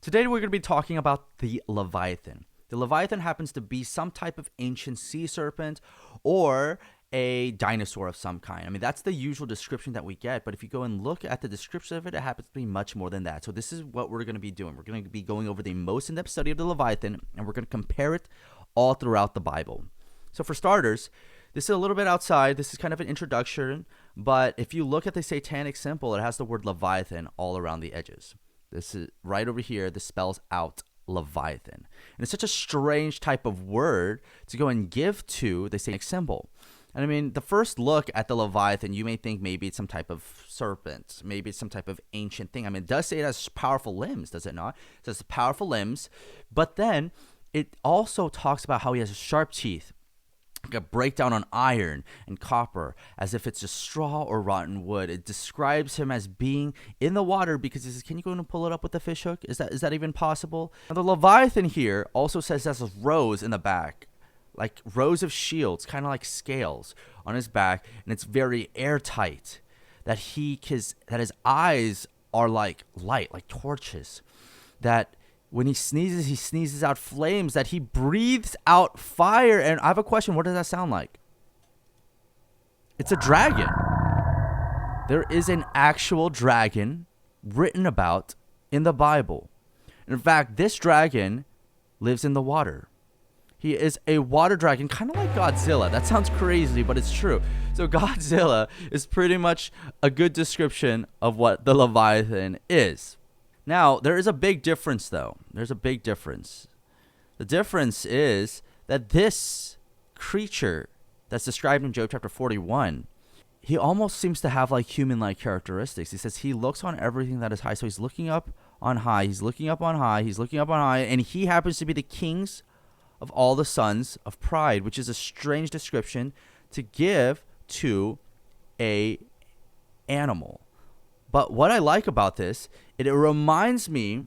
Today we're going to be talking about the Leviathan. The Leviathan happens to be some type of ancient sea serpent or a dinosaur of some kind. I mean, that's the usual description that we get, but if you go and look at the description of it, it happens to be much more than that. So this is what we're going to be doing. We're going to be going over the most in-depth study of the Leviathan, and we're going to compare it all throughout the Bible. So for starters, this is a little bit outside. This is kind of an introduction, but if you look at the satanic symbol, it has the word Leviathan all around the edges. This is right over here. This spells out Leviathan. And it's such a strange type of word to go and give to the satanic symbol. And I mean, the first look at the Leviathan, you may think maybe it's some type of serpent. Maybe it's some type of ancient thing. I mean, it does say it has powerful limbs, does it not? It says powerful limbs. But then it also talks about how he has sharp teeth. Like a breakdown on iron and copper as if it's just straw or rotten wood. It describes him as being in the water because he says, can you go and pull it up with the fish hook? Is that even possible? Now, the Leviathan here also says there's rows in the back, like rows of shields, kind of like scales on his back, and it's very airtight. That his eyes are like light, like torches. That when he sneezes out flames, that he breathes out fire. And I have a question. What does that sound like? It's a dragon. There is an actual dragon written about in the Bible. In fact, this dragon lives in the water. He is a water dragon, kind of like Godzilla. That sounds crazy, but it's true. So Godzilla is pretty much a good description of what the Leviathan is. Now, there is a big difference, though. There's a big difference. The difference is that this creature that's described in Job chapter 41, he almost seems to have like human-like characteristics. He says he looks on everything that is high. So he's looking up on high. He's looking up on high. He's looking up on high. And he happens to be the kings of all the sons of pride, which is a strange description to give to a animal. But what I like about this, it reminds me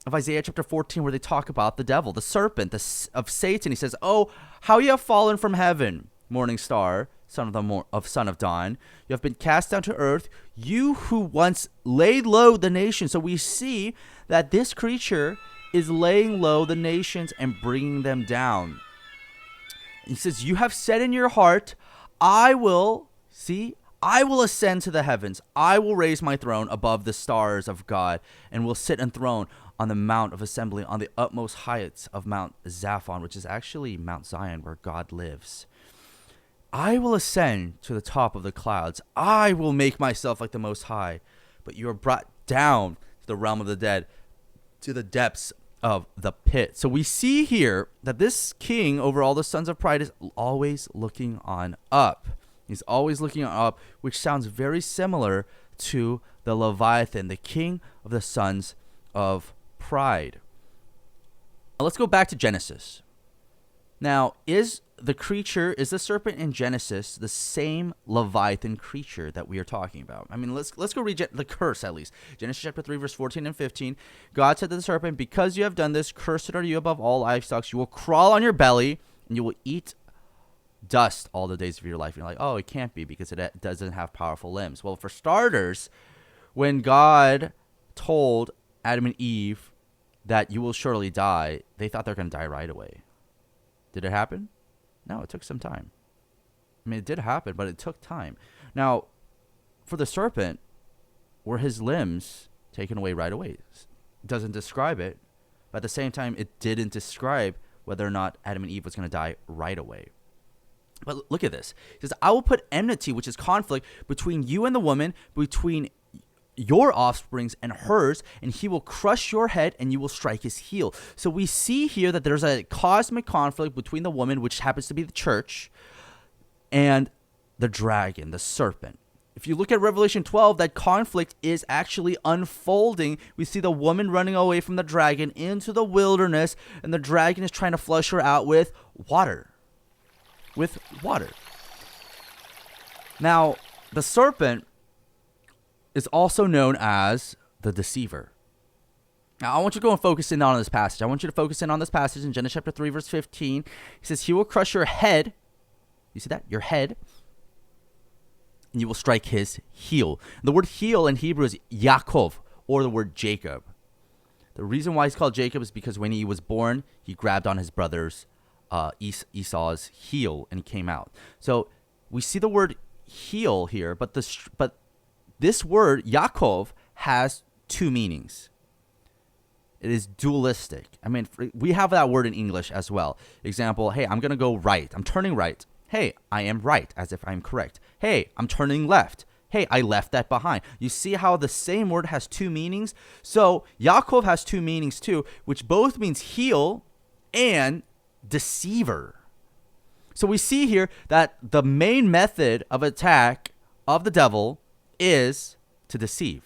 of Isaiah chapter 14, where they talk about the devil, the serpent, of Satan. He says, "Oh, how you have fallen from heaven, morning star, son of dawn. You have been cast down to earth, you who once laid low the nations." So we see that this creature is laying low the nations and bringing them down. He says, "You have said in your heart, I will ascend to the heavens. I will raise my throne above the stars of God, and will sit enthroned on the mount of assembly, on the utmost heights of Mount Zaphon," which is actually Mount Zion, where God lives. "I will ascend to the top of the clouds. I will make myself like the Most High. But you are brought down to the realm of the dead, to the depths of the pit." So we see here that this king over all the sons of pride is always looking on up. He's always looking up, which sounds very similar to the Leviathan, the king of the sons of pride. Now let's go back to Genesis. Now, is the serpent in Genesis the same Leviathan creature that we are talking about? I mean, let's go read the curse at least. Genesis chapter 3, verse 14 and 15. God said to the serpent, "Because you have done this, cursed are you above all livestock. You will crawl on your belly, and you will eat dust all the days of your life." And you're like, oh, it can't be because it doesn't have powerful limbs. Well, for starters, when God told Adam and Eve that you will surely die, they thought they're going to die right away. Did it happen? No, it took some time. I mean, it did happen, but it took time. Now, for the serpent, were his limbs taken away right away? It doesn't describe it, but at the same time, it didn't describe whether or not Adam and Eve was going to die right away. But look at this. He says, "I will put enmity," which is conflict, "between you and the woman, between your offsprings and hers, and he will crush your head and you will strike his heel." So we see here that there's a cosmic conflict between the woman, which happens to be the church, and the dragon, the serpent. If you look at Revelation 12, that conflict is actually unfolding. We see the woman running away from the dragon into the wilderness, and the dragon is trying to flush her out with water. Now, the serpent is also known as the deceiver. Now, I want you to go and focus in on this passage. I want you to focus in on this passage in Genesis chapter 3, verse 15. He says, "He will crush your head." You see that? Your head. "And you will strike his heel." The word heel in Hebrew is Yaakov, or the word Jacob. The reason why he's called Jacob is because when he was born, he grabbed on his brother's Esau's heel and he came out. So we see the word heel here, but this word Yaakov has two meanings. It is dualistic. I mean, we have that word in English as well. Example, hey, I'm going to go right. I'm turning right. Hey, I am right, as if I'm correct. Hey, I'm turning left. Hey, I left that behind. You see how the same word has two meanings? So Yaakov has two meanings too, which both means heel and deceiver. So we see here that the main method of attack of the devil is to deceive.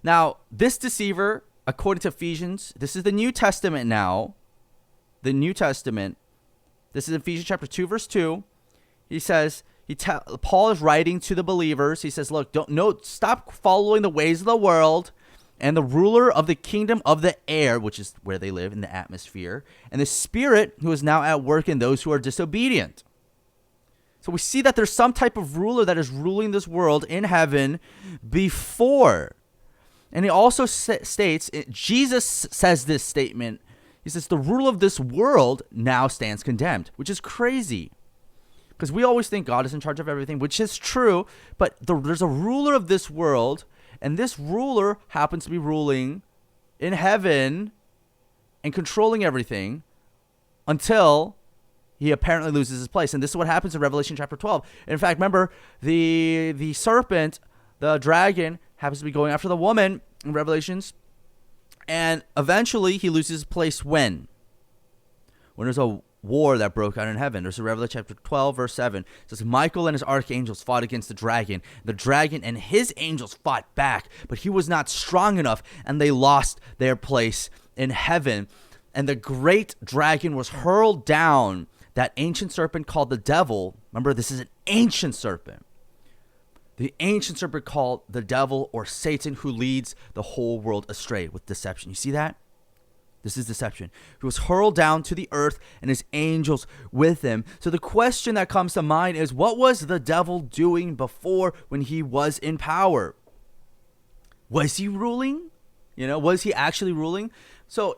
Now, this deceiver, according to Ephesians, this is the New Testament now. The New Testament. This is Ephesians chapter 2, verse 2. He says, Paul is writing to the believers. He says, look, stop following the ways of the world and the ruler of the kingdom of the air, which is where they live in the atmosphere, and the spirit who is now at work in those who are disobedient. So we see that there's some type of ruler that is ruling this world in heaven before. And he also states, Jesus says this statement. He says, the rule of this world now stands condemned, which is crazy. Because we always think God is in charge of everything, which is true. But there's a ruler of this world, and this ruler happens to be ruling in heaven and controlling everything until he apparently loses his place. And this is what happens in Revelation chapter 12. In fact, remember, the serpent, the dragon, happens to be going after the woman in Revelations. And eventually he loses his place when there's a war that broke out in heaven. There's a Revelation chapter 12, verse 7. It says, Michael and his archangels fought against the dragon. The dragon and his angels fought back, but he was not strong enough, and they lost their place in heaven. And the great dragon was hurled down, that ancient serpent called the devil. Remember, this is an ancient serpent. The ancient serpent called the devil or Satan, who leads the whole world astray with deception. You see that? This is deception. He was hurled down to the earth and his angels with him. So the question that comes to mind is, what was the devil doing before when he was in power? Was he ruling? Was he actually ruling? So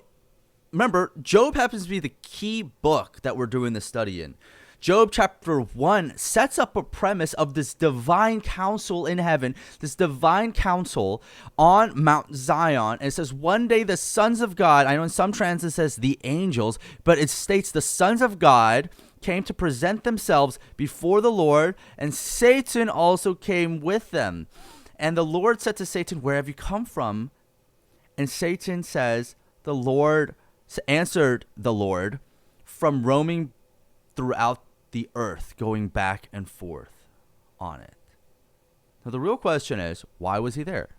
remember, Job happens to be the key book that we're doing this study in. Job chapter 1 sets up a premise of this divine council in heaven, this divine council on Mount Zion. And it says one day the sons of God, I know in some translations it says the angels, but it states the sons of God came to present themselves before the Lord, and Satan also came with them. And the Lord said to Satan, where have you come from? And Satan says, the Lord answered the Lord, from roaming throughout the earth, going back and forth on it. Now the real question is, why was he there?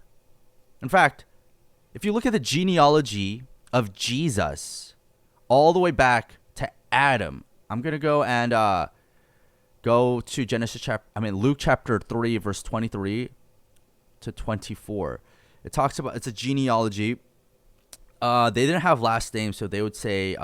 In fact, if you look at the genealogy of Jesus all the way back to Adam, I'm going to go and go to Luke chapter 3 verse 23 to 24. It talks about, it's a genealogy. They didn't have last names, so they would say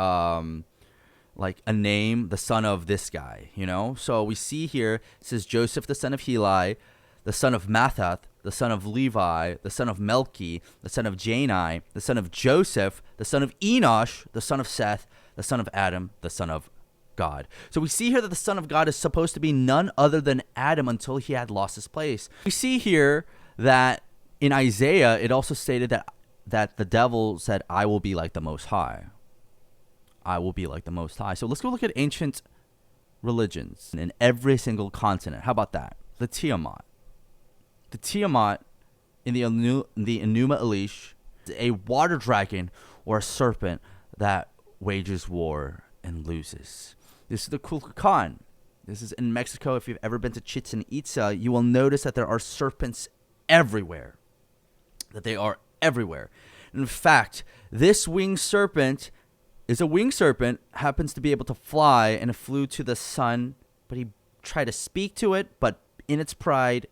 like a name, the son of this guy, So we see here, it says Joseph, the son of Heli, the son of Mathath, the son of Levi, the son of Melchi, the son of Jani, the son of Joseph, the son of Enosh, the son of Seth, the son of Adam, the son of God. So we see here that the son of God is supposed to be none other than Adam until he had lost his place. We see here that in Isaiah, it also stated that the devil said, I will be like the Most High. I will be like the Most High. So let's go look at ancient religions in every single continent. How about that? The Tiamat. The Tiamat in the Enuma Elish is a water dragon or a serpent that wages war and loses. This is the Kukulkan. This is in Mexico. If you've ever been to Chichen Itza, you will notice that there are serpents everywhere. That they are everywhere. In fact, this winged serpent is a winged serpent, happens to be able to fly, and it flew to the sun, but he tried to speak to it, but in its pride,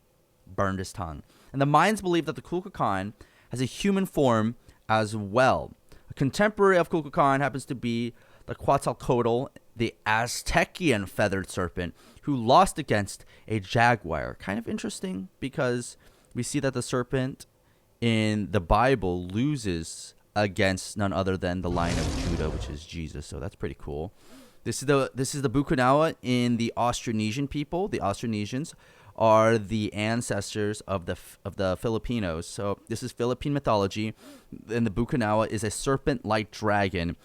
burned his tongue. And the Mayans believe that the Kukulkan has a human form as well. A contemporary of Kukulkan happens to be the Quetzalcoatl, the Aztecian feathered serpent, who lost against a jaguar. Kind of interesting, because we see that the serpent in the Bible loses against none other than the Lion of Judah, which is Jesus. So that's pretty cool. This is the Bukunawa in the Austronesian people. The Austronesians are the ancestors of the Filipinos. So this is Philippine mythology, and the Bukunawa is a serpent-like dragon,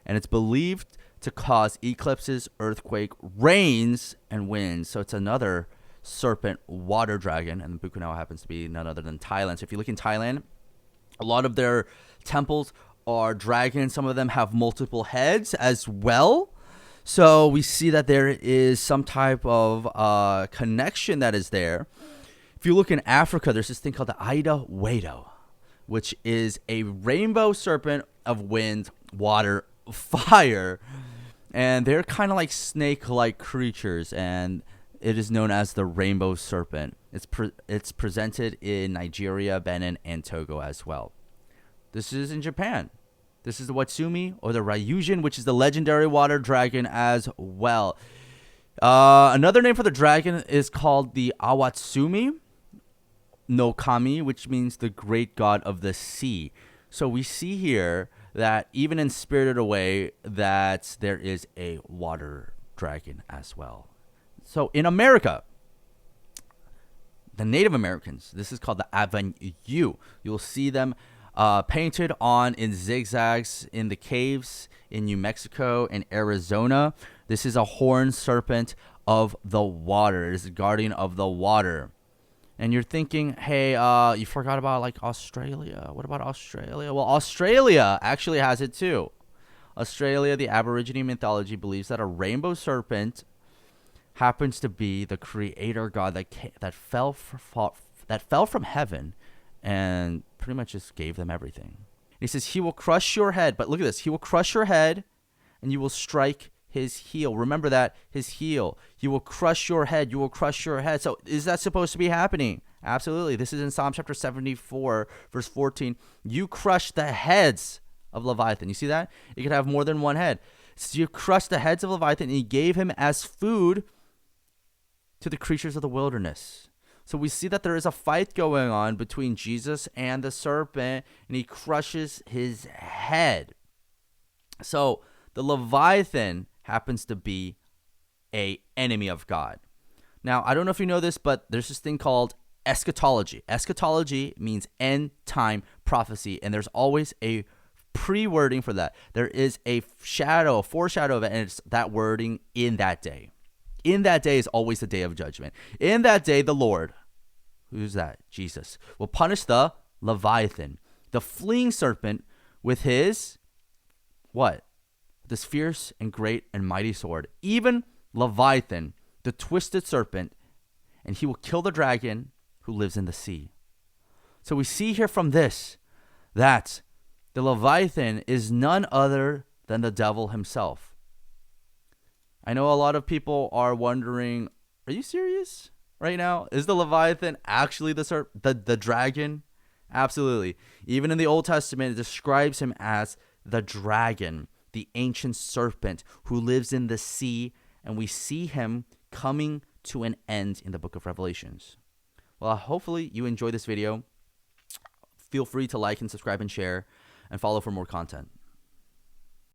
and it's believed to cause eclipses, earthquake, rains, and winds. So it's another serpent water dragon, and the Bukunawa happens to be none other than Thailand. So if you look in Thailand, a lot of their temples are dragons. Some of them have multiple heads as well. So we see that there is some type of connection that is there. If you look in Africa, there's this thing called the Ida Wedo, which is a rainbow serpent of wind, water, fire. And they're kind of like snake-like creatures, and it is known as the rainbow serpent. It's presented in Nigeria, Benin, and Togo as well. This is in Japan. This is the Watsumi or the Ryujin, which is the legendary water dragon as well. Another name for the dragon is called the Awatsumi no Kami, which means the great god of the sea. So we see here that even in Spirited Away, that there is a water dragon as well. So in America, the Native Americans, this is called the Avenue. You'll see them painted on in zigzags in the caves in New Mexico and Arizona. This is a horned serpent of the water. It is the guardian of the water. And you're thinking, hey, you forgot about like Australia. What about Australia? Well, Australia actually has it too. Australia, the Aborigine mythology believes that a rainbow serpent happens to be the creator god that fell from heaven and pretty much just gave them everything. He says he will crush your head, but look at this. He will crush your head and you will strike his heel. Remember that, his heel. He will crush your head. You will crush your head. So is that supposed to be happening? Absolutely. This is in Psalm chapter 74, verse 14. You crush the heads of Leviathan. You see that? You could have more than one head. So you crushed the heads of Leviathan and he gave him as food to the creatures of the wilderness. So we see that there is a fight going on between Jesus and the serpent, and he crushes his head. So the Leviathan happens to be an enemy of God. Now, I don't know if you know this, but there's this thing called eschatology. Eschatology means end time prophecy, and there's always a pre-wording for that. There is a foreshadow of it, and it's that wording in that day. In that day is always the day of judgment. In that day, the Lord, who's that? Jesus, will punish the Leviathan, the fleeing serpent, with his, what? This fierce and great and mighty sword. Even Leviathan, the twisted serpent, and he will kill the dragon who lives in the sea. So we see here from this that the Leviathan is none other than the devil himself. I know a lot of people are wondering, are you serious right now? Is the Leviathan actually the dragon? Absolutely. Even in the Old Testament, it describes him as the dragon, the ancient serpent who lives in the sea, and we see him coming to an end in the book of Revelations. Well, hopefully you enjoyed this video. Feel free to like and subscribe and share and follow for more content.